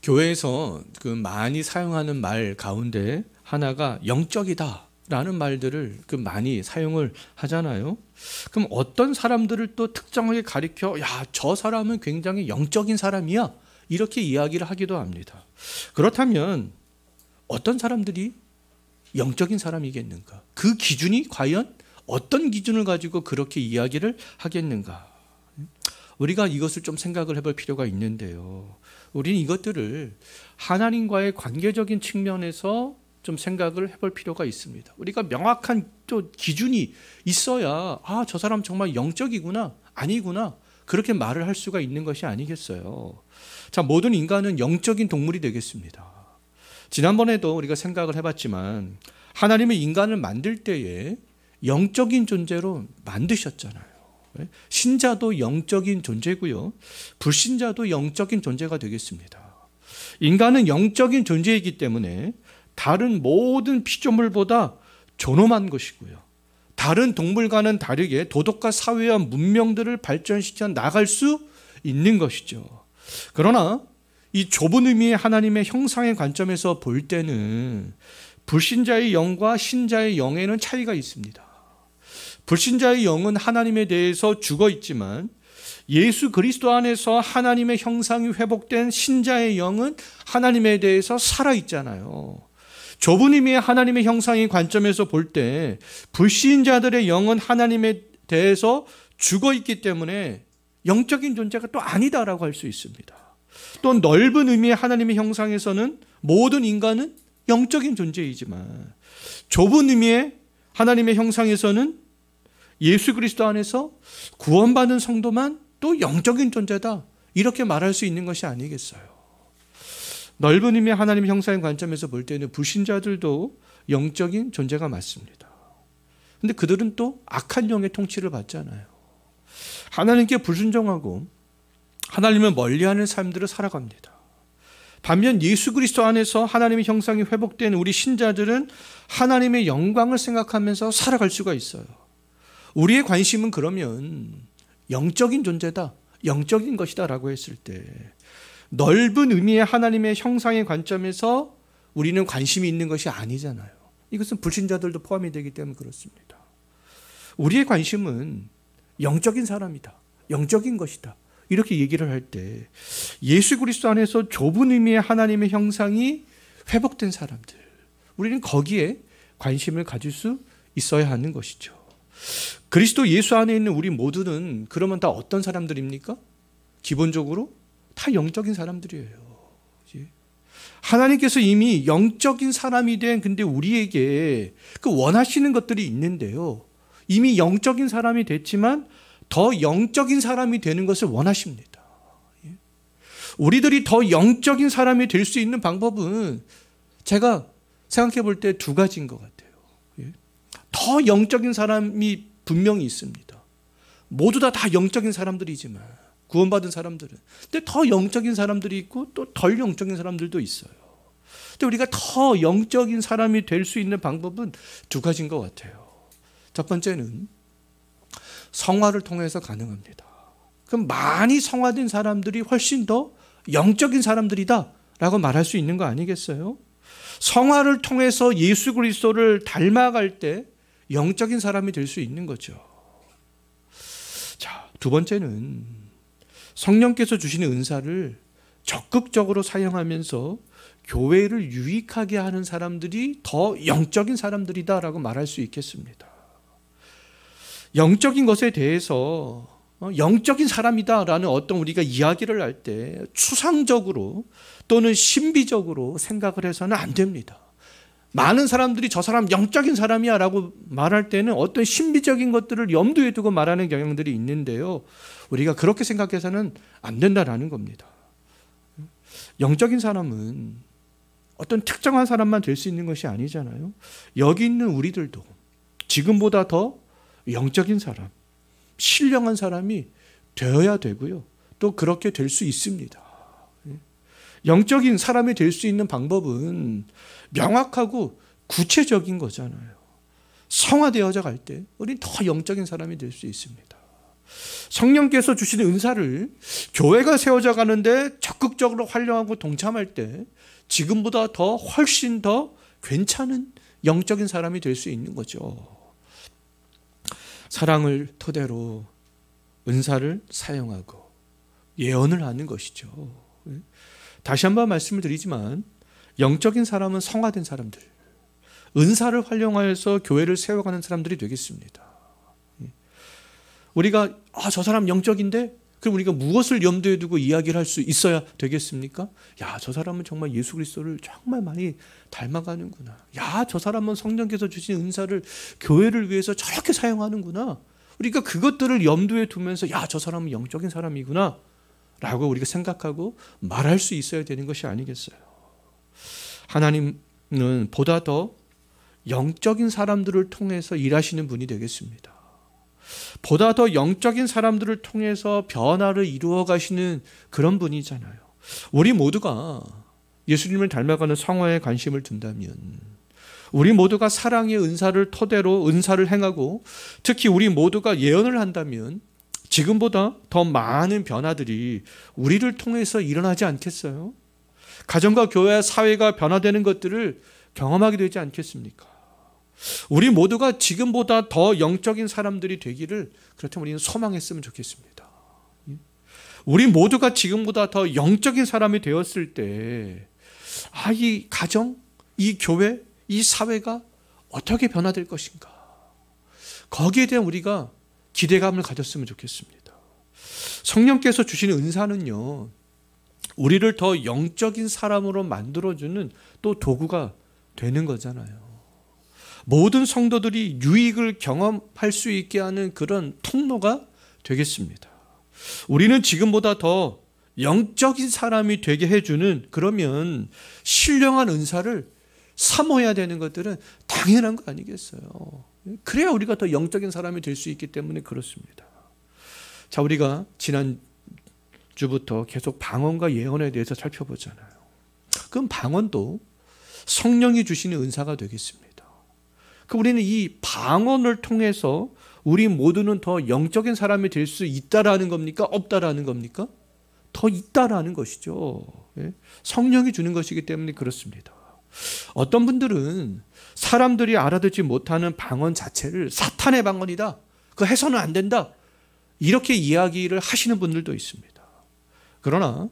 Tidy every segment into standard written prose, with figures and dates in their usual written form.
교회에서 그 많이 사용하는 말 가운데 하나가 영적이다라는 말들을 그 많이 사용을 하잖아요. 그럼 어떤 사람들을 또 특정하게 가리켜 저 사람은 굉장히 영적인 사람이야 이렇게 이야기를 하기도 합니다. 그렇다면 어떤 사람들이 영적인 사람이겠는가? 그 기준이 과연 어떤 기준을 가지고 그렇게 이야기를 하겠는가? 우리가 이것을 좀 생각을 해볼 필요가 있는데요. 우리는 이것들을 하나님과의 관계적인 측면에서 좀 생각을 해볼 필요가 있습니다. 우리가 명확한 또 기준이 있어야 저 사람 정말 영적이구나 아니구나 그렇게 말을 할 수가 있는 것이 아니겠어요. 자, 모든 인간은 영적인 동물이 되겠습니다. 지난번에도 우리가 생각을 해봤지만 하나님의 인간을 만들 때에 영적인 존재로 만드셨잖아요. 신자도 영적인 존재고요. 불신자도 영적인 존재가 되겠습니다. 인간은 영적인 존재이기 때문에 다른 모든 피조물보다 존엄한 것이고요. 다른 동물과는 다르게 도덕과 사회와 문명들을 발전시켜 나갈 수 있는 것이죠. 그러나 이 좁은 의미의 하나님의 형상의 관점에서 볼 때는 불신자의 영과 신자의 영에는 차이가 있습니다. 불신자의 영은 하나님에 대해서 죽어 있지만 예수 그리스도 안에서 하나님의 형상이 회복된 신자의 영은 하나님에 대해서 살아있잖아요. 좁은 의미의 하나님의 형상의 관점에서 볼 때 불신자들의 영은 하나님에 대해서 죽어 있기 때문에 영적인 존재가 또 아니다라고 할 수 있습니다. 또 넓은 의미의 하나님의 형상에서는 모든 인간은 영적인 존재이지만 좁은 의미의 하나님의 형상에서는 예수 그리스도 안에서 구원받은 성도만 또 영적인 존재다 이렇게 말할 수 있는 것이 아니겠어요. 넓은 의미의 하나님의 형상의 관점에서 볼 때는 불신자들도 영적인 존재가 맞습니다. 그런데 그들은 또 악한 영의 통치를 받잖아요. 하나님께 불순종하고 하나님을 멀리하는 삶들을 살아갑니다. 반면 예수 그리스도 안에서 하나님의 형상이 회복된 우리 신자들은 하나님의 영광을 생각하면서 살아갈 수가 있어요. 우리의 관심은 그러면 영적인 존재다, 영적인 것이다 라고 했을 때 넓은 의미의 하나님의 형상의 관점에서 우리는 관심이 있는 것이 아니잖아요. 이것은 불신자들도 포함이 되기 때문에 그렇습니다. 우리의 관심은 영적인 사람이다, 영적인 것이다 이렇게 얘기를 할 때 예수 그리스도 안에서 좁은 의미의 하나님의 형상이 회복된 사람들, 우리는 거기에 관심을 가질 수 있어야 하는 것이죠. 그리스도 예수 안에 있는 우리 모두는 그러면 다 어떤 사람들입니까? 기본적으로 다 영적인 사람들이에요. 하나님께서 이미 영적인 사람이 된 근데 우리에게 그 원하시는 것들이 있는데요. 이미 영적인 사람이 됐지만 더 영적인 사람이 되는 것을 원하십니다. 우리들이 더 영적인 사람이 될 수 있는 방법은 제가 생각해 볼 때 두 가지인 것 같아요. 더 영적인 사람이 분명히 있습니다. 모두 다 영적인 사람들이지만 구원받은 사람들은. 근데 더 영적인 사람들이 있고 또 덜 영적인 사람들도 있어요. 근데 우리가 더 영적인 사람이 될 수 있는 방법은 두 가지인 것 같아요. 첫 번째는 성화를 통해서 가능합니다. 그럼 많이 성화된 사람들이 훨씬 더 영적인 사람들이다 라고 말할 수 있는 거 아니겠어요? 성화를 통해서 예수 그리스도를 닮아갈 때 영적인 사람이 될 수 있는 거죠. 자, 두 번째는 성령께서 주시는 은사를 적극적으로 사용하면서 교회를 유익하게 하는 사람들이 더 영적인 사람들이다라고 말할 수 있겠습니다. 영적인 것에 대해서 영적인 사람이다라는 어떤 우리가 이야기를 할 때 추상적으로 또는 신비적으로 생각을 해서는 안 됩니다. 많은 사람들이 저 사람 영적인 사람이야 라고 말할 때는 어떤 신비적인 것들을 염두에 두고 말하는 경향들이 있는데요. 우리가 그렇게 생각해서는 안 된다라는 겁니다. 영적인 사람은 어떤 특정한 사람만 될 수 있는 것이 아니잖아요. 여기 있는 우리들도 지금보다 더 영적인 사람, 신령한 사람이 되어야 되고요. 또 그렇게 될 수 있습니다. 영적인 사람이 될 수 있는 방법은 명확하고 구체적인 거잖아요. 성화되어져 갈 때 우리는 더 영적인 사람이 될 수 있습니다. 성령께서 주시는 은사를 교회가 세워져 가는데 적극적으로 활용하고 동참할 때 지금보다 더 훨씬 더 괜찮은 영적인 사람이 될 수 있는 거죠. 사랑을 토대로 은사를 사용하고 예언을 하는 것이죠. 다시 한번 말씀을 드리지만 영적인 사람은 성화된 사람들, 은사를 활용하여서 교회를 세워가는 사람들이 되겠습니다. 우리가 저 사람 영적인데 그럼 우리가 무엇을 염두에 두고 이야기를 할 수 있어야 되겠습니까? 야, 저 사람은 정말 예수 그리스도를 정말 많이 닮아가는구나. 야, 저 사람은 성령께서 주신 은사를 교회를 위해서 저렇게 사용하는구나. 우리가 그것들을 염두에 두면서 야, 저 사람은 영적인 사람이구나 라고 우리가 생각하고 말할 수 있어야 되는 것이 아니겠어요. 하나님은 보다 더 영적인 사람들을 통해서 일하시는 분이 되겠습니다. 보다 더 영적인 사람들을 통해서 변화를 이루어 가시는 그런 분이잖아요. 우리 모두가 예수님을 닮아가는 성화에 관심을 둔다면, 우리 모두가 사랑의 은사를 토대로 은사를 행하고 특히 우리 모두가 예언을 한다면 지금보다 더 많은 변화들이 우리를 통해서 일어나지 않겠어요? 가정과 교회, 사회가 변화되는 것들을 경험하게 되지 않겠습니까? 우리 모두가 지금보다 더 영적인 사람들이 되기를 그렇다면 우리는 소망했으면 좋겠습니다. 우리 모두가 지금보다 더 영적인 사람이 되었을 때 이 가정, 이 교회, 이 사회가 어떻게 변화될 것인가, 거기에 대한 우리가 기대감을 가졌으면 좋겠습니다. 성령께서 주시는 은사는요, 우리를 더 영적인 사람으로 만들어주는 또 도구가 되는 거잖아요. 모든 성도들이 유익을 경험할 수 있게 하는 그런 통로가 되겠습니다. 우리는 지금보다 더 영적인 사람이 되게 해주는, 그러면 신령한 은사를 사모해야 되는 것들은 당연한 거 아니겠어요? 그래야 우리가 더 영적인 사람이 될 수 있기 때문에 그렇습니다. 자, 우리가 지난주부터 계속 방언과 예언에 대해서 살펴보잖아요. 그럼 방언도 성령이 주시는 은사가 되겠습니다. 우리는 이 방언을 통해서 우리 모두는 더 영적인 사람이 될 수 있다라는 겁니까? 없다라는 겁니까? 더 있다라는 것이죠. 성령이 주는 것이기 때문에 그렇습니다. 어떤 분들은 사람들이 알아듣지 못하는 방언 자체를 사탄의 방언이다, 그거 해서는 안 된다, 이렇게 이야기를 하시는 분들도 있습니다. 그러나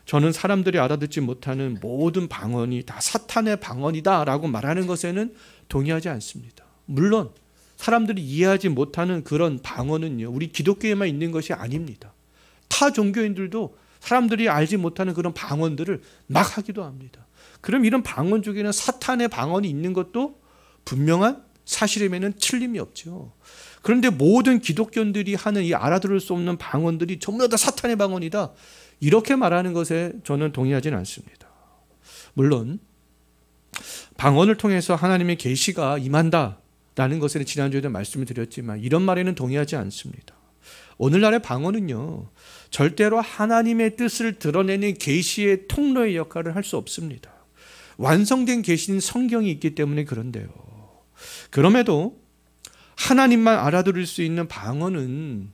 저는 사람들이 알아듣지 못하는 모든 방언이 다 사탄의 방언이다라고 말하는 것에는 동의하지 않습니다. 물론 사람들이 이해하지 못하는 그런 방언은요, 우리 기독교에만 있는 것이 아닙니다. 타 종교인들도 사람들이 알지 못하는 그런 방언들을 막 하기도 합니다. 그럼 이런 방언 중에는 사탄의 방언이 있는 것도 분명한 사실임에는 틀림이 없죠. 그런데 모든 기독교인들이 하는 이 알아들을 수 없는 방언들이 전부 다 사탄의 방언이다, 이렇게 말하는 것에 저는 동의하지는 않습니다. 물론 방언을 통해서 하나님의 계시가 임한다라는 것에는 지난주에도 말씀을 드렸지만 이런 말에는 동의하지 않습니다. 오늘날의 방언은요, 절대로 하나님의 뜻을 드러내는 계시의 통로의 역할을 할 수 없습니다. 완성된 계시는 성경이 있기 때문에 그런데요. 그럼에도 하나님만 알아들을 수 있는 방언은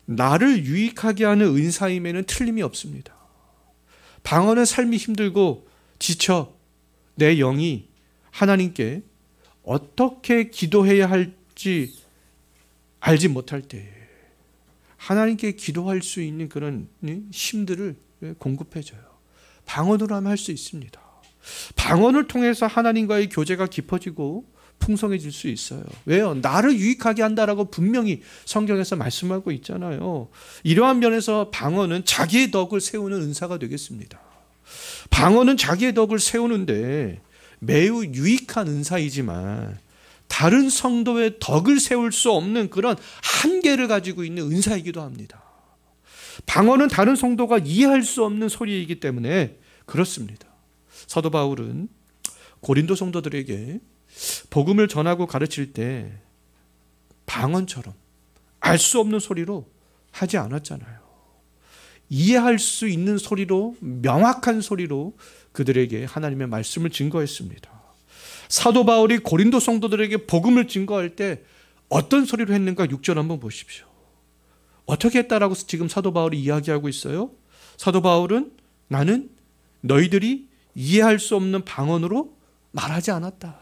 나를 유익하게 하는 은사임에는 틀림이 없습니다. 방언은 삶이 힘들고 지쳐 내 영이 하나님께 어떻게 기도해야 할지 알지 못할 때 하나님께 기도할 수 있는 그런 힘들을 공급해줘요. 방언으로 하면 할 수 있습니다. 방언을 통해서 하나님과의 교제가 깊어지고 풍성해질 수 있어요. 왜요? 나를 유익하게 한다라고 분명히 성경에서 말씀하고 있잖아요. 이러한 면에서 방언은 자기의 덕을 세우는 은사가 되겠습니다. 방언은 자기의 덕을 세우는데 매우 유익한 은사이지만 다른 성도의 덕을 세울 수 없는 그런 한계를 가지고 있는 은사이기도 합니다. 방언은 다른 성도가 이해할 수 없는 소리이기 때문에 그렇습니다. 사도 바울은 고린도 성도들에게 복음을 전하고 가르칠 때 방언처럼 알 수 없는 소리로 하지 않았잖아요. 이해할 수 있는 소리로, 명확한 소리로 그들에게 하나님의 말씀을 증거했습니다. 사도 바울이 고린도 성도들에게 복음을 증거할 때 어떤 소리로 했는가 6절 한번 보십시오. 어떻게 했다라고 지금 사도 바울이 이야기하고 있어요? 사도 바울은 나는 너희들이 이해할 수 없는 방언으로 말하지 않았다.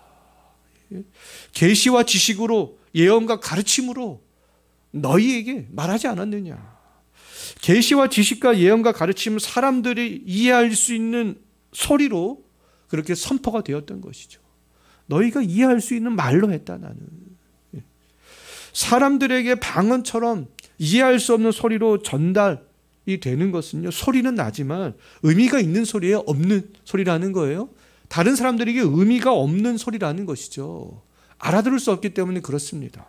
계시와 지식으로 예언과 가르침으로 너희에게 말하지 않았느냐. 계시와 지식과 예언과 가르침은 사람들이 이해할 수 있는 소리로 그렇게 선포가 되었던 것이죠. 너희가 이해할 수 있는 말로 했다. 나는 사람들에게 방언처럼 이해할 수 없는 소리로 전달이 되는 것은요, 소리는 나지만 의미가 있는 소리에 없는 소리라는 거예요. 다른 사람들에게 의미가 없는 소리라는 것이죠. 알아들을 수 없기 때문에 그렇습니다.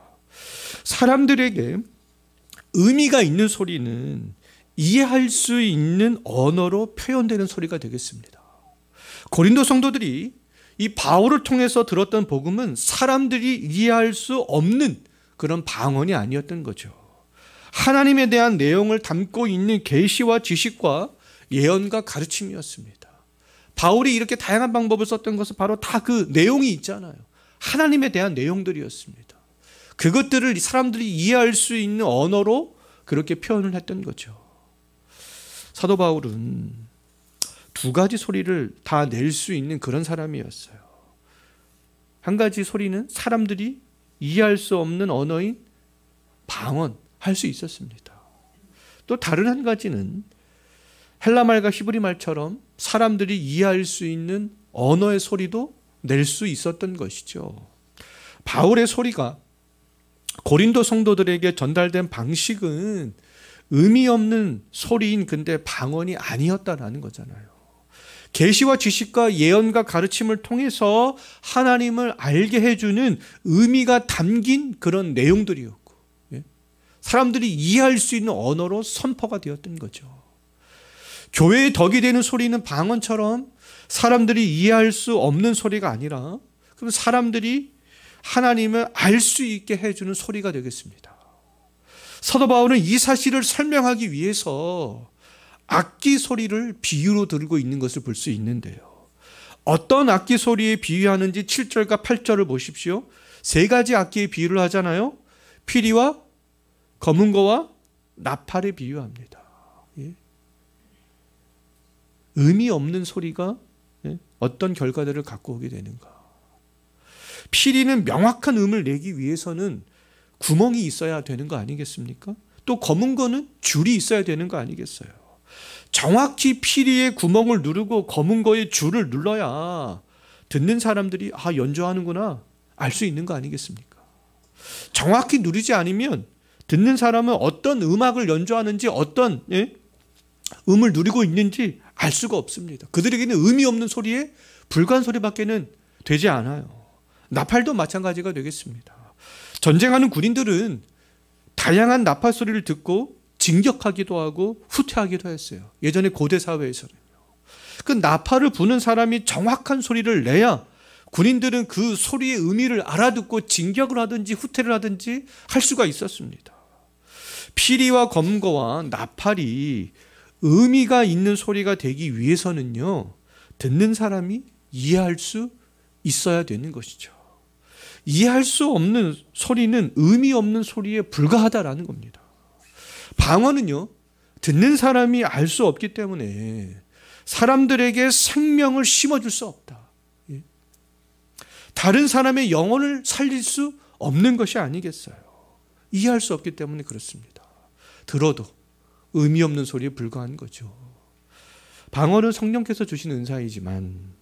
사람들에게 의미가 있는 소리는 이해할 수 있는 언어로 표현되는 소리가 되겠습니다. 고린도 성도들이 이 바울을 통해서 들었던 복음은 사람들이 이해할 수 없는 그런 방언이 아니었던 거죠. 하나님에 대한 내용을 담고 있는 계시와 지식과 예언과 가르침이었습니다. 바울이 이렇게 다양한 방법을 썼던 것은 바로 다 그 내용이 있잖아요. 하나님에 대한 내용들이었습니다. 그것들을 사람들이 이해할 수 있는 언어로 그렇게 표현을 했던 거죠. 사도 바울은 두 가지 소리를 다 낼 수 있는 그런 사람이었어요. 한 가지 소리는 사람들이 이해할 수 없는 언어인 방언 할 수 있었습니다. 또 다른 한 가지는 헬라말과 히브리말처럼 사람들이 이해할 수 있는 언어의 소리도 낼 수 있었던 것이죠. 바울의 소리가 고린도 성도들에게 전달된 방식은 의미 없는 소리인 근데 방언이 아니었다라는 거잖아요. 계시와 지식과 예언과 가르침을 통해서 하나님을 알게 해주는 의미가 담긴 그런 내용들이었고, 사람들이 이해할 수 있는 언어로 선포가 되었던 거죠. 교회의 덕이 되는 소리는 방언처럼 사람들이 이해할 수 없는 소리가 아니라 그럼 사람들이 하나님을 알 수 있게 해주는 소리가 되겠습니다. 사도 바울은 이 사실을 설명하기 위해서 악기 소리를 비유로 들고 있는 것을 볼 수 있는데요. 어떤 악기 소리에 비유하는지 7절과 8절을 보십시오. 세 가지 악기에 비유를 하잖아요. 피리와 검은 거와 나팔에 비유합니다. 의미 없는 소리가 어떤 결과들을 갖고 오게 되는가. 피리는 명확한 음을 내기 위해서는 구멍이 있어야 되는 거 아니겠습니까? 또 검은 거는 줄이 있어야 되는 거 아니겠어요? 정확히 피리의 구멍을 누르고 검은 거의 줄을 눌러야 듣는 사람들이 연주하는구나 알 수 있는 거 아니겠습니까? 정확히 누르지 않으면 듣는 사람은 어떤 음악을 연주하는지 어떤 음을 누리고 있는지 알 수가 없습니다. 그들에게는 의미 없는 소리에 불과한 소리밖에는 되지 않아요. 나팔도 마찬가지가 되겠습니다. 전쟁하는 군인들은 다양한 나팔 소리를 듣고 진격하기도 하고 후퇴하기도 했어요. 예전에 고대 사회에서는요. 그 나팔을 부는 사람이 정확한 소리를 내야 군인들은 그 소리의 의미를 알아듣고 진격을 하든지 후퇴를 하든지 할 수가 있었습니다. 피리와 검거와 나팔이 의미가 있는 소리가 되기 위해서는요, 듣는 사람이 이해할 수 있어야 되는 것이죠. 이해할 수 없는 소리는 의미 없는 소리에 불과하다라는 겁니다. 방언은요, 듣는 사람이 알 수 없기 때문에 사람들에게 생명을 심어줄 수 없다. 다른 사람의 영혼을 살릴 수 없는 것이 아니겠어요. 이해할 수 없기 때문에 그렇습니다. 들어도 의미 없는 소리에 불과한 거죠. 방언은 성령께서 주신 은사이지만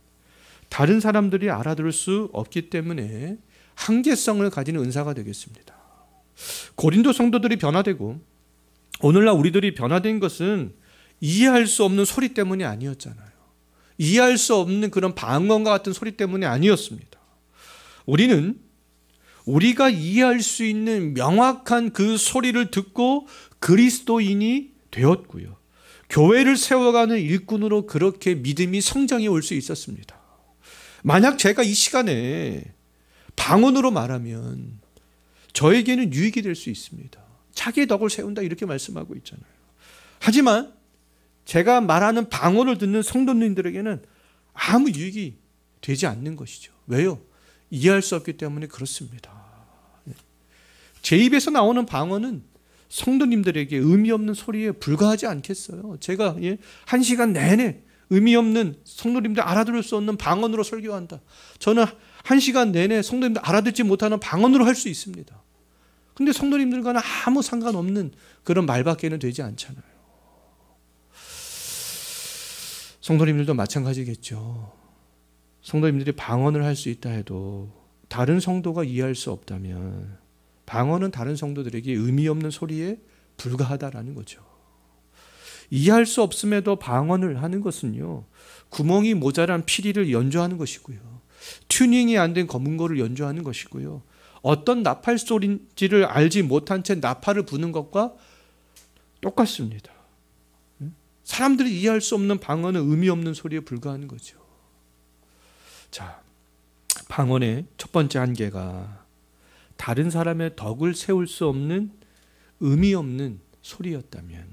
다른 사람들이 알아들을 수 없기 때문에 한계성을 가지는 은사가 되겠습니다. 고린도 성도들이 변화되고 오늘날 우리들이 변화된 것은 이해할 수 없는 소리 때문이 아니었잖아요. 이해할 수 없는 그런 방언과 같은 소리 때문이 아니었습니다. 우리는 우리가 이해할 수 있는 명확한 그 소리를 듣고 그리스도인이 되었고요. 교회를 세워가는 일꾼으로 그렇게 믿음이 성장해 올 수 있었습니다. 만약 제가 이 시간에 방언으로 말하면 저에게는 유익이 될 수 있습니다. 자기의 덕을 세운다 이렇게 말씀하고 있잖아요. 하지만 제가 말하는 방언을 듣는 성도님들에게는 아무 유익이 되지 않는 것이죠. 왜요? 이해할 수 없기 때문에 그렇습니다. 제 입에서 나오는 방언은 성도님들에게 의미 없는 소리에 불과하지 않겠어요? 제가 1시간 내내 의미 없는 성도님들 알아들을 수 없는 방언으로 설교한다. 저는 1시간 내내 성도님들 알아듣지 못하는 방언으로 할 수 있습니다. 근데 성도님들과는 아무 상관없는 그런 말밖에는 되지 않잖아요. 성도님들도 마찬가지겠죠. 성도님들이 방언을 할 수 있다 해도 다른 성도가 이해할 수 없다면 방언은 다른 성도들에게 의미 없는 소리에 불과하다라는 거죠. 이해할 수 없음에도 방언을 하는 것은요, 구멍이 모자란 피리를 연주하는 것이고요, 튜닝이 안 된 검은고를 연주하는 것이고요, 어떤 나팔 소리인지를 알지 못한 채 나팔을 부는 것과 똑같습니다. 사람들이 이해할 수 없는 방언은 의미 없는 소리에 불과하는 거죠. 자, 방언의 첫 번째 한계가 다른 사람의 덕을 세울 수 없는 의미 없는 소리였다면,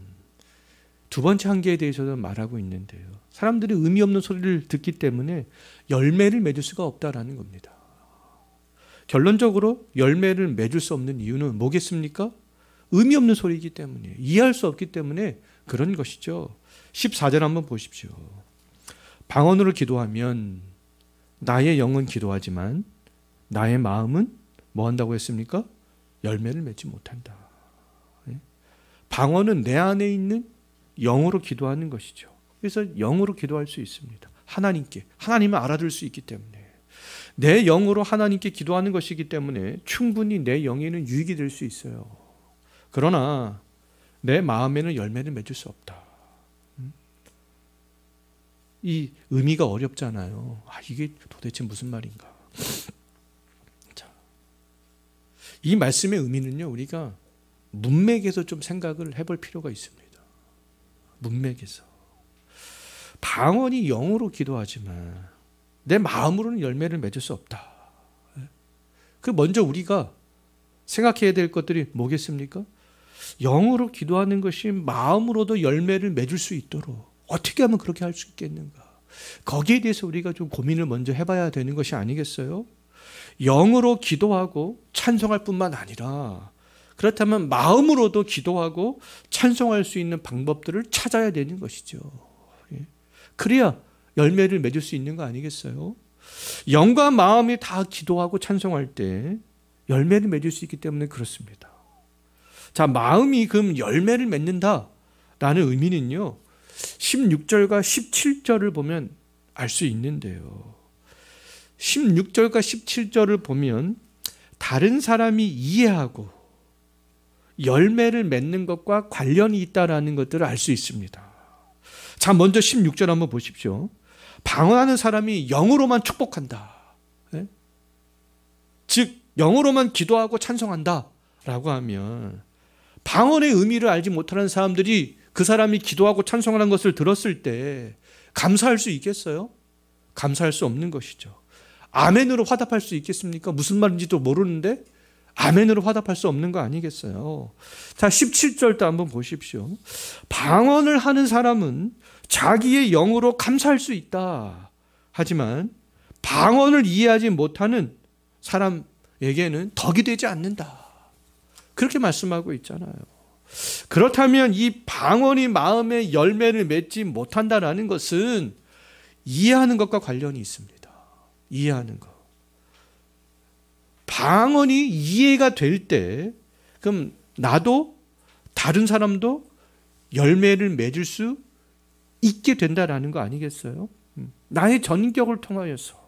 두 번째 한계에 대해서도 말하고 있는데요, 사람들이 의미 없는 소리를 듣기 때문에 열매를 맺을 수가 없다라는 겁니다. 결론적으로 열매를 맺을 수 없는 이유는 뭐겠습니까? 의미 없는 소리이기 때문에, 이해할 수 없기 때문에 그런 것이죠. 14절 한번 보십시오. 방언으로 기도하면 나의 영은 기도하지만 나의 마음은 뭐 한다고 했습니까? 열매를 맺지 못한다. 방언은 내 안에 있는 영으로 기도하는 것이죠. 그래서 영으로 기도할 수 있습니다. 하나님께, 하나님을 알아들을 수 있기 때문에, 내 영으로 하나님께 기도하는 것이기 때문에 충분히 내 영에는 유익이 될 수 있어요. 그러나 내 마음에는 열매를 맺을 수 없다. 이 의미가 어렵잖아요. 이게 도대체 무슨 말인가? 자, 이 말씀의 의미는요, 우리가 문맥에서 좀 생각을 해볼 필요가 있습니다. 문맥에서. 방언이 영으로 기도하지만 내 마음으로는 열매를 맺을 수 없다. 그 먼저 우리가 생각해야 될 것들이 뭐겠습니까? 영으로 기도하는 것이 마음으로도 열매를 맺을 수 있도록 어떻게 하면 그렇게 할 수 있겠는가? 거기에 대해서 우리가 좀 고민을 먼저 해봐야 되는 것이 아니겠어요? 영으로 기도하고 찬송할 뿐만 아니라, 그렇다면 마음으로도 기도하고 찬송할 수 있는 방법들을 찾아야 되는 것이죠. 그래야 열매를 맺을 수 있는 거 아니겠어요? 영과 마음이 다 기도하고 찬송할 때 열매를 맺을 수 있기 때문에 그렇습니다. 자, 마음이 그럼 열매를 맺는다라는 의미는요, 16절과 17절을 보면 알 수 있는데요, 16절과 17절을 보면 다른 사람이 이해하고 열매를 맺는 것과 관련이 있다라는 것들을 알 수 있습니다. 자, 먼저 16절 한번 보십시오. 방언하는 사람이 영으로만 축복한다. 즉 영으로만 기도하고 찬송한다 라고 하면, 방언의 의미를 알지 못하는 사람들이 그 사람이 기도하고 찬송하는 것을 들었을 때 감사할 수 있겠어요? 감사할 수 없는 것이죠. 아멘으로 화답할 수 있겠습니까? 무슨 말인지도 모르는데 아멘으로 화답할 수 없는 거 아니겠어요? 자, 17절도 한번 보십시오. 방언을 하는 사람은 자기의 영으로 감사할 수 있다. 하지만 방언을 이해하지 못하는 사람에게는 덕이 되지 않는다. 그렇게 말씀하고 있잖아요. 그렇다면 이 방언이 마음에 열매를 맺지 못한다라는 것은 이해하는 것과 관련이 있습니다. 이해하는 것. 방언이 이해가 될 때, 그럼 나도 다른 사람도 열매를 맺을 수 있게 된다라는 거 아니겠어요? 나의 전격을 통하여서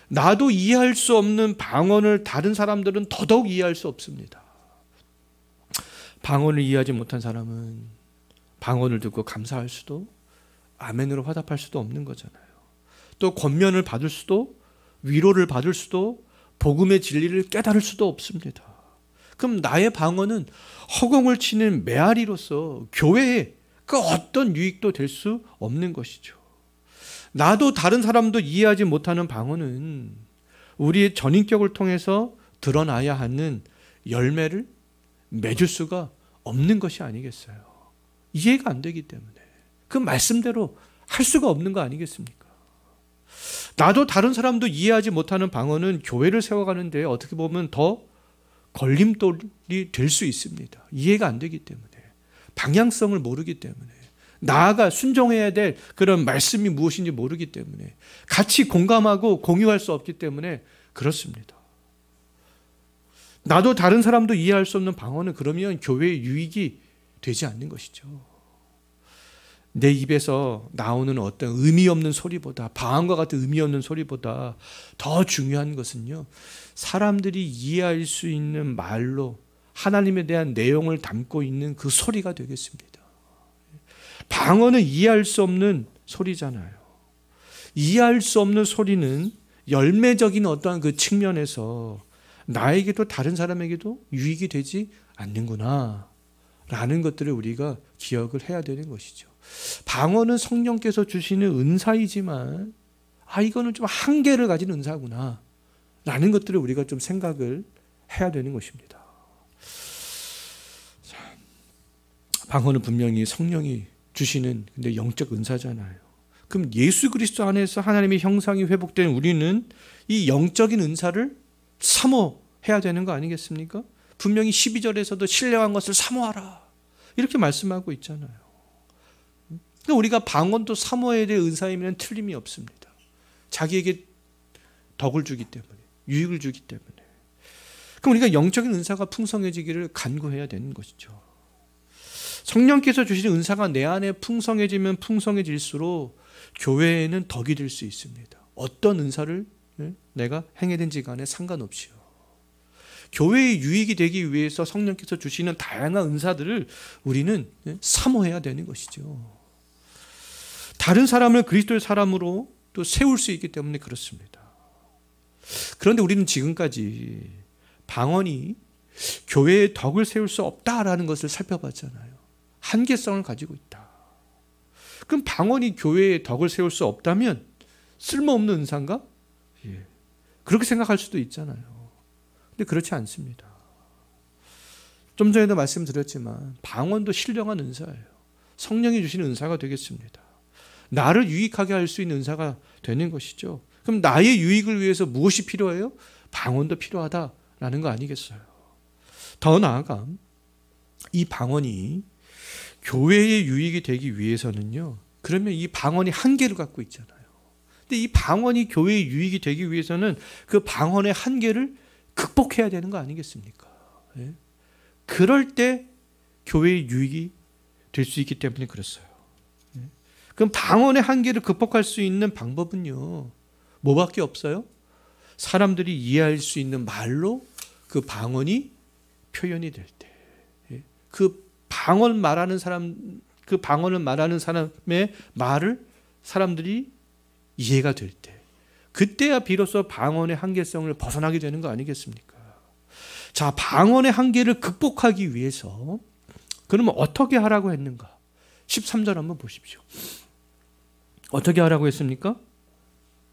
나도 이해할 수 없는 방언을 다른 사람들은 더더욱 이해할 수 없습니다. 방언을 이해하지 못한 사람은 방언을 듣고 감사할 수도, 아멘으로 화답할 수도 없는 거잖아요. 또 권면을 받을 수도, 위로를 받을 수도, 복음의 진리를 깨달을 수도 없습니다. 그럼 나의 방언은 허공을 치는 메아리로서 교회에 그 어떤 유익도 될 수 없는 것이죠. 나도 다른 사람도 이해하지 못하는 방언은 우리의 전인격을 통해서 드러나야 하는 열매를 맺을 수가 없는 것이 아니겠어요. 이해가 안 되기 때문에 그 말씀대로 할 수가 없는 거 아니겠습니까? 나도 다른 사람도 이해하지 못하는 방언은 교회를 세워가는데 어떻게 보면 더 걸림돌이 될 수 있습니다. 이해가 안 되기 때문에, 방향성을 모르기 때문에, 나아가 순종해야 될 그런 말씀이 무엇인지 모르기 때문에, 같이 공감하고 공유할 수 없기 때문에 그렇습니다. 나도 다른 사람도 이해할 수 없는 방언은 그러면 교회의 유익이 되지 않는 것이죠. 내 입에서 나오는 어떤 의미 없는 소리보다, 방언과 같은 의미 없는 소리보다 더 중요한 것은요, 사람들이 이해할 수 있는 말로 하나님에 대한 내용을 담고 있는 그 소리가 되겠습니다. 방언은 이해할 수 없는 소리잖아요. 이해할 수 없는 소리는 열매적인 어떠한 그 측면에서 나에게도 다른 사람에게도 유익이 되지 않는구나 라는 것들을 우리가 기억을 해야 되는 것이죠. 방언은 성령께서 주시는 은사이지만 이거는 좀 한계를 가진 은사구나 라는 것들을 우리가 좀 생각을 해야 되는 것입니다. 방언은 분명히 성령이 주시는 근데 영적 은사잖아요. 그럼 예수 그리스도 안에서 하나님의 형상이 회복된 우리는 이 영적인 은사를 사모해야 되는 거 아니겠습니까? 분명히 12절에서도 신령한 것을 사모하라 이렇게 말씀하고 있잖아요. 그러니까 우리가 방언도 사모해야 될 은사이면 틀림이 없습니다. 자기에게 덕을 주기 때문에, 유익을 주기 때문에. 그럼 우리가 영적인 은사가 풍성해지기를 간구해야 되는 것이죠. 성령께서 주시는 은사가 내 안에 풍성해지면 풍성해질수록 교회에는 덕이 될 수 있습니다. 어떤 은사를 내가 행해든지 간에 상관없이요. 교회의 유익이 되기 위해서 성령께서 주시는 다양한 은사들을 우리는 사모해야 되는 것이죠. 다른 사람을 그리스도의 사람으로 또 세울 수 있기 때문에 그렇습니다. 그런데 우리는 지금까지 방언이 교회의 덕을 세울 수 없다라는 것을 살펴봤잖아요. 한계성을 가지고 있다. 그럼 방언이 교회의 덕을 세울 수 없다면 쓸모없는 은사인가? 그렇게 생각할 수도 있잖아요. 근데 그렇지 않습니다. 좀 전에도 말씀드렸지만 방언도 신령한 은사예요. 성령이 주시는 은사가 되겠습니다. 나를 유익하게 할 수 있는 은사가 되는 것이죠. 그럼 나의 유익을 위해서 무엇이 필요해요? 방언도 필요하다라는 거 아니겠어요? 더 나아가 이 방언이 교회의 유익이 되기 위해서는요, 그러면 이 방언이 한계를 갖고 있잖아요. 근데 이 방언이 교회의 유익이 되기 위해서는 그 방언의 한계를 극복해야 되는 거 아니겠습니까? 예? 그럴 때 교회의 유익이 될 수 있기 때문에 그랬어요. 예? 그럼 방언의 한계를 극복할 수 있는 방법은요, 뭐밖에 없어요? 사람들이 이해할 수 있는 말로 그 방언이 표현이 될 때, 예? 그 방언을 말하는 사람의 말을 사람들이 이해가 될 때, 그때야 비로소 방언의 한계성을 벗어나게 되는 거 아니겠습니까? 자, 방언의 한계를 극복하기 위해서 그러면 어떻게 하라고 했는가? 13절 한번 보십시오. 어떻게 하라고 했습니까?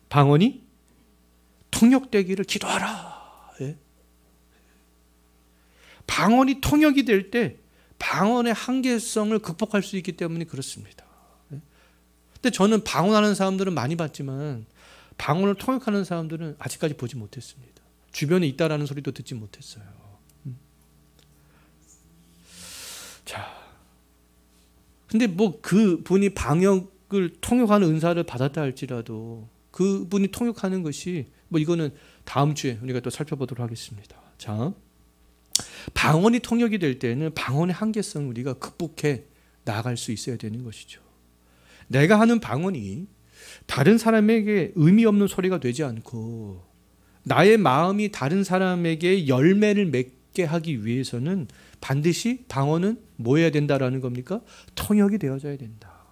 방언이 통역되기를 기도하라. 예? 방언이 통역이 될 때 방언의 한계성을 극복할 수 있기 때문에 그렇습니다. 근데 저는 방언하는 사람들은 많이 봤지만 방언을 통역하는 사람들은 아직까지 보지 못했습니다. 주변에 있다라는 소리도 듣지 못했어요. 자, 근데 뭐 그 분이 방역을 통역하는 은사를 받았다 할지라도 그 분이 통역하는 것이 뭐 이거는 다음 주에 우리가 또 살펴보도록 하겠습니다. 자, 방언이 통역이 될 때는 방언의 한계성을 우리가 극복해 나아갈 수 있어야 되는 것이죠. 내가 하는 방언이 다른 사람에게 의미 없는 소리가 되지 않고 나의 마음이 다른 사람에게 열매를 맺게 하기 위해서는 반드시 방언은 뭐 해야 된다라는 겁니까? 통역이 되어져야 된다.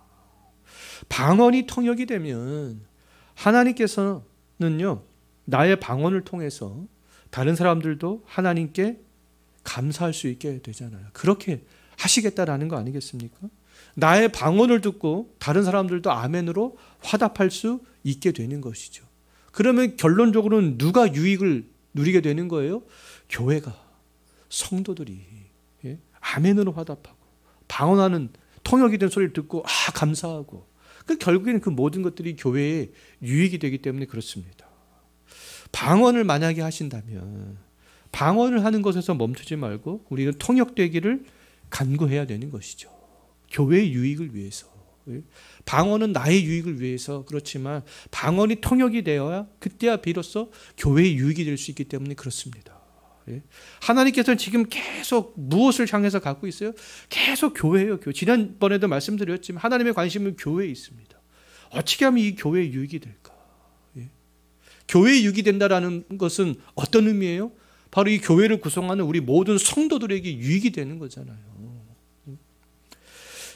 방언이 통역이 되면 하나님께서는요, 나의 방언을 통해서 다른 사람들도 하나님께 감사할 수 있게 되잖아요. 그렇게 하시겠다라는 거 아니겠습니까? 나의 방언을 듣고 다른 사람들도 아멘으로 화답할 수 있게 되는 것이죠. 그러면 결론적으로는 누가 유익을 누리게 되는 거예요? 교회가, 성도들이 아멘으로 화답하고 방언하는 통역이 된 소리를 듣고 감사하고, 결국에는 그 모든 것들이 교회의 유익이 되기 때문에 그렇습니다. 방언을 만약에 하신다면 방언을 하는 것에서 멈추지 말고 우리는 통역되기를 간구해야 되는 것이죠. 교회의 유익을 위해서. 방언은 나의 유익을 위해서 그렇지만 방언이 통역이 되어야 그때야 비로소 교회의 유익이 될 수 있기 때문에 그렇습니다. 하나님께서는 지금 계속 무엇을 향해서 갖고 있어요? 계속 교회예요. 교회. 지난번에도 말씀드렸지만 하나님의 관심은 교회에 있습니다. 어떻게 하면 이 교회의 유익이 될까? 교회의 유익이 된다라는 것은 어떤 의미예요? 바로 이 교회를 구성하는 우리 모든 성도들에게 유익이 되는 거잖아요.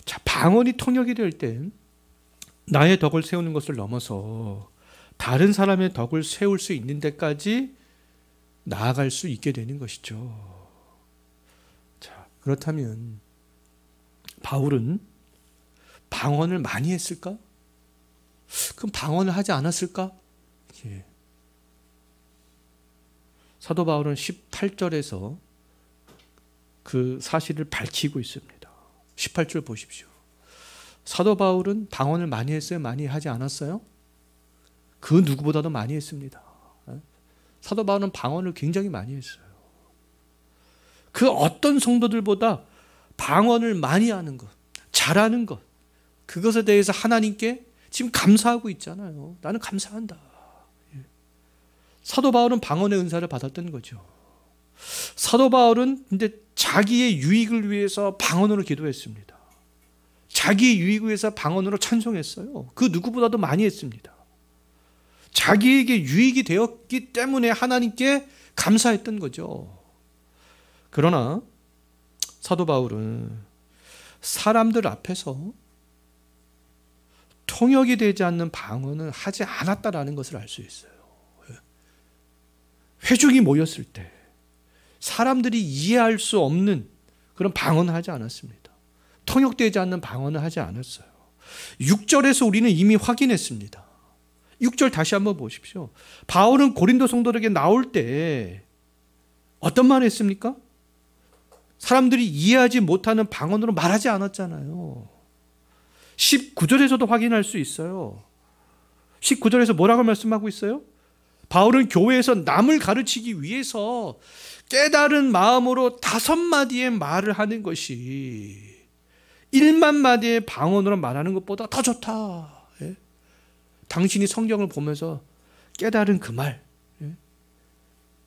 자, 방언이 통역이 될 때 나의 덕을 세우는 것을 넘어서 다른 사람의 덕을 세울 수 있는 데까지 나아갈 수 있게 되는 것이죠. 자, 그렇다면 바울은 방언을 많이 했을까? 그럼 방언을 하지 않았을까? 예. 사도 바울은 18절에서 그 사실을 밝히고 있습니다. 18절 보십시오. 사도 바울은 방언을 많이 했어요? 많이 하지 않았어요? 그 누구보다도 많이 했습니다. 사도 바울은 방언을 굉장히 많이 했어요. 그 어떤 성도들보다 방언을 많이 하는 것, 잘하는 것, 그것에 대해서 하나님께 지금 감사하고 있잖아요. 나는 감사한다. 사도 바울은 방언의 은사를 받았던 거죠. 사도 바울은 근데 자기의 유익을 위해서 방언으로 기도했습니다. 자기의 유익을 위해서 방언으로 찬송했어요. 그 누구보다도 많이 했습니다. 자기에게 유익이 되었기 때문에 하나님께 감사했던 거죠. 그러나 사도 바울은 사람들 앞에서 통역이 되지 않는 방언은 하지 않았다라는 것을 알 수 있어요. 회중이 모였을 때 사람들이 이해할 수 없는 그런 방언을 하지 않았습니다. 통역되지 않는 방언을 하지 않았어요. 6절에서 우리는 이미 확인했습니다. 6절 다시 한번 보십시오. 바울은 고린도 성도들에게 나올 때 어떤 말을 했습니까? 사람들이 이해하지 못하는 방언으로 말하지 않았잖아요. 19절에서도 확인할 수 있어요. 19절에서 뭐라고 말씀하고 있어요? 바울은 교회에서 남을 가르치기 위해서 깨달은 마음으로 5마디의 말을 하는 것이 1만 마디의 방언으로 말하는 것보다 더 좋다. 예? 당신이 성경을 보면서 깨달은 그 말, 예?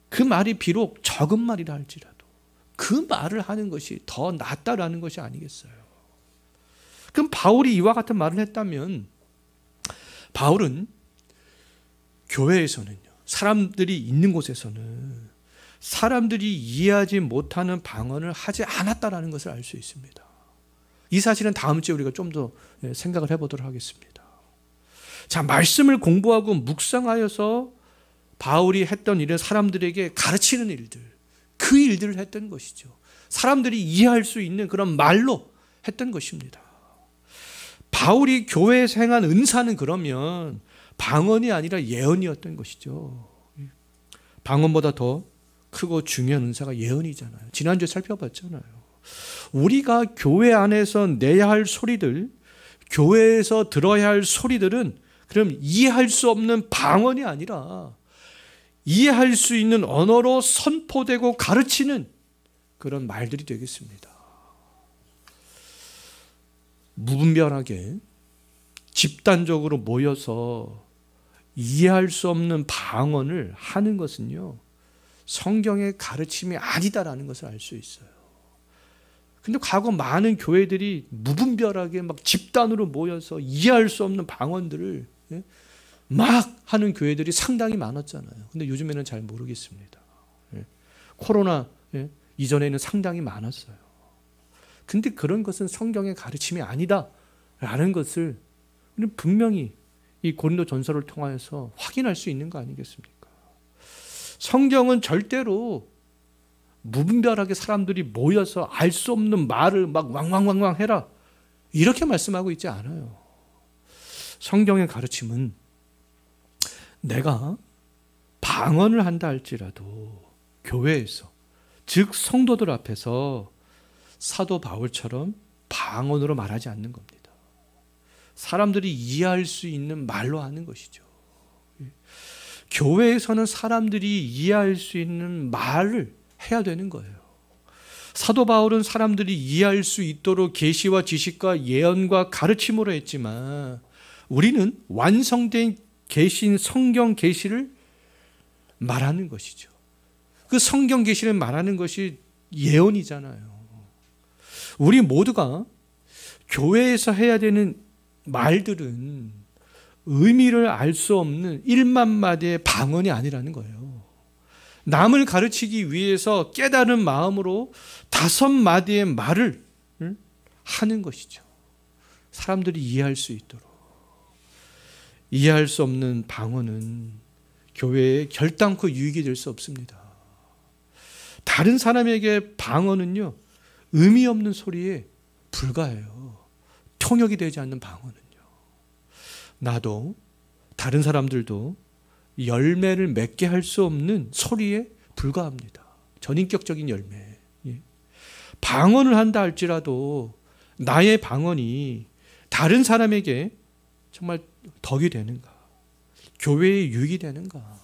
그 말이 비록 적은 말이라 할지라도 그 말을 하는 것이 더 낫다라는 것이 아니겠어요. 그럼 바울이 이와 같은 말을 했다면 바울은 교회에서는요, 사람들이 있는 곳에서는 사람들이 이해하지 못하는 방언을 하지 않았다라는 것을 알 수 있습니다. 이 사실은 다음 주에 우리가 좀 더 생각을 해보도록 하겠습니다. 자, 말씀을 공부하고 묵상하여서 바울이 했던 일은 사람들에게 가르치는 일들, 그 일들을 했던 것이죠. 사람들이 이해할 수 있는 그런 말로 했던 것입니다. 바울이 교회에서 행한 은사는 그러면 방언이 아니라 예언이었던 것이죠. 방언보다 더 크고 중요한 은사가 예언이잖아요. 지난주에 살펴봤잖아요. 우리가 교회 안에서 내야 할 소리들, 교회에서 들어야 할 소리들은 그럼 이해할 수 없는 방언이 아니라 이해할 수 있는 언어로 선포되고 가르치는 그런 말들이 되겠습니다. 무분별하게 집단적으로 모여서 이해할 수 없는 방언을 하는 것은요, 성경의 가르침이 아니다라는 것을 알 수 있어요. 근데 과거 많은 교회들이 무분별하게 막 집단으로 모여서 이해할 수 없는 방언들을 막 하는 교회들이 상당히 많았잖아요. 근데 요즘에는 잘 모르겠습니다. 코로나 이전에는 상당히 많았어요. 근데 그런 것은 성경의 가르침이 아니다라는 것을 우리는 분명히 이 고린도 전서를 통하여서 확인할 수 있는 거 아니겠습니까? 성경은 절대로 무분별하게 사람들이 모여서 알 수 없는 말을 막 왕왕왕왕 해라 이렇게 말씀하고 있지 않아요. 성경의 가르침은 내가 방언을 한다 할지라도 교회에서, 즉 성도들 앞에서 사도 바울처럼 방언으로 말하지 않는 겁니다. 사람들이 이해할 수 있는 말로 하는 것이죠. 교회에서는 사람들이 이해할 수 있는 말을 해야 되는 거예요. 사도 바울은 사람들이 이해할 수 있도록 계시와 지식과 예언과 가르침으로 했지만 우리는 완성된 계신 성경 계시를 말하는 것이죠. 그 성경 계시를 말하는 것이 예언이잖아요. 우리 모두가 교회에서 해야 되는 말들은 의미를 알 수 없는 1만 마디의 방언이 아니라는 거예요. 남을 가르치기 위해서 깨달은 마음으로 5마디의 말을 하는 것이죠. 사람들이 이해할 수 있도록. 이해할 수 없는 방언은 교회에 결단코 유익이 될 수 없습니다. 다른 사람에게 방언은요, 의미 없는 소리에 불과해요. 통역이 되지 않는 방언은요. 나도 다른 사람들도 열매를 맺게 할 수 없는 소리에 불과합니다. 전인격적인 열매. 방언을 한다 할지라도 나의 방언이 다른 사람에게 정말 덕이 되는가? 교회에 유익이 되는가?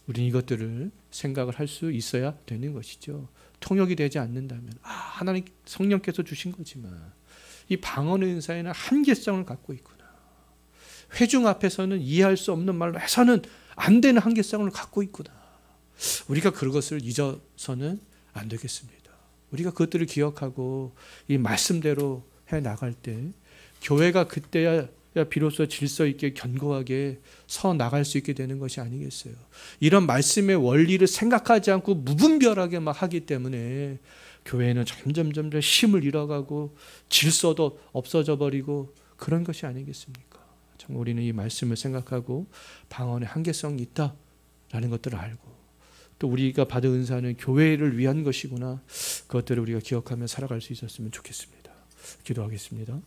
우리는 이것들을 생각을 할 수 있어야 되는 것이죠. 통역이 되지 않는다면 하나님 성령께서 주신 거지만 이 방언의 은사에는 한계성을 갖고 있구나. 회중 앞에서는 이해할 수 없는 말로 해서는 안 되는 한계성을 갖고 있구나. 우리가 그것을 잊어서는 안 되겠습니다. 우리가 그것들을 기억하고 이 말씀대로 해나갈 때 교회가 그때야 비로소 질서 있게 견고하게 서 나갈 수 있게 되는 것이 아니겠어요. 이런 말씀의 원리를 생각하지 않고 무분별하게 막 하기 때문에 교회는 점점 힘을 잃어가고 질서도 없어져 버리고 그런 것이 아니겠습니까? 정말 우리는 이 말씀을 생각하고 방언의 한계성이 있다라는 것들을 알고 또 우리가 받은 은사는 교회를 위한 것이구나. 그것들을 우리가 기억하며 살아갈 수 있었으면 좋겠습니다. 기도하겠습니다.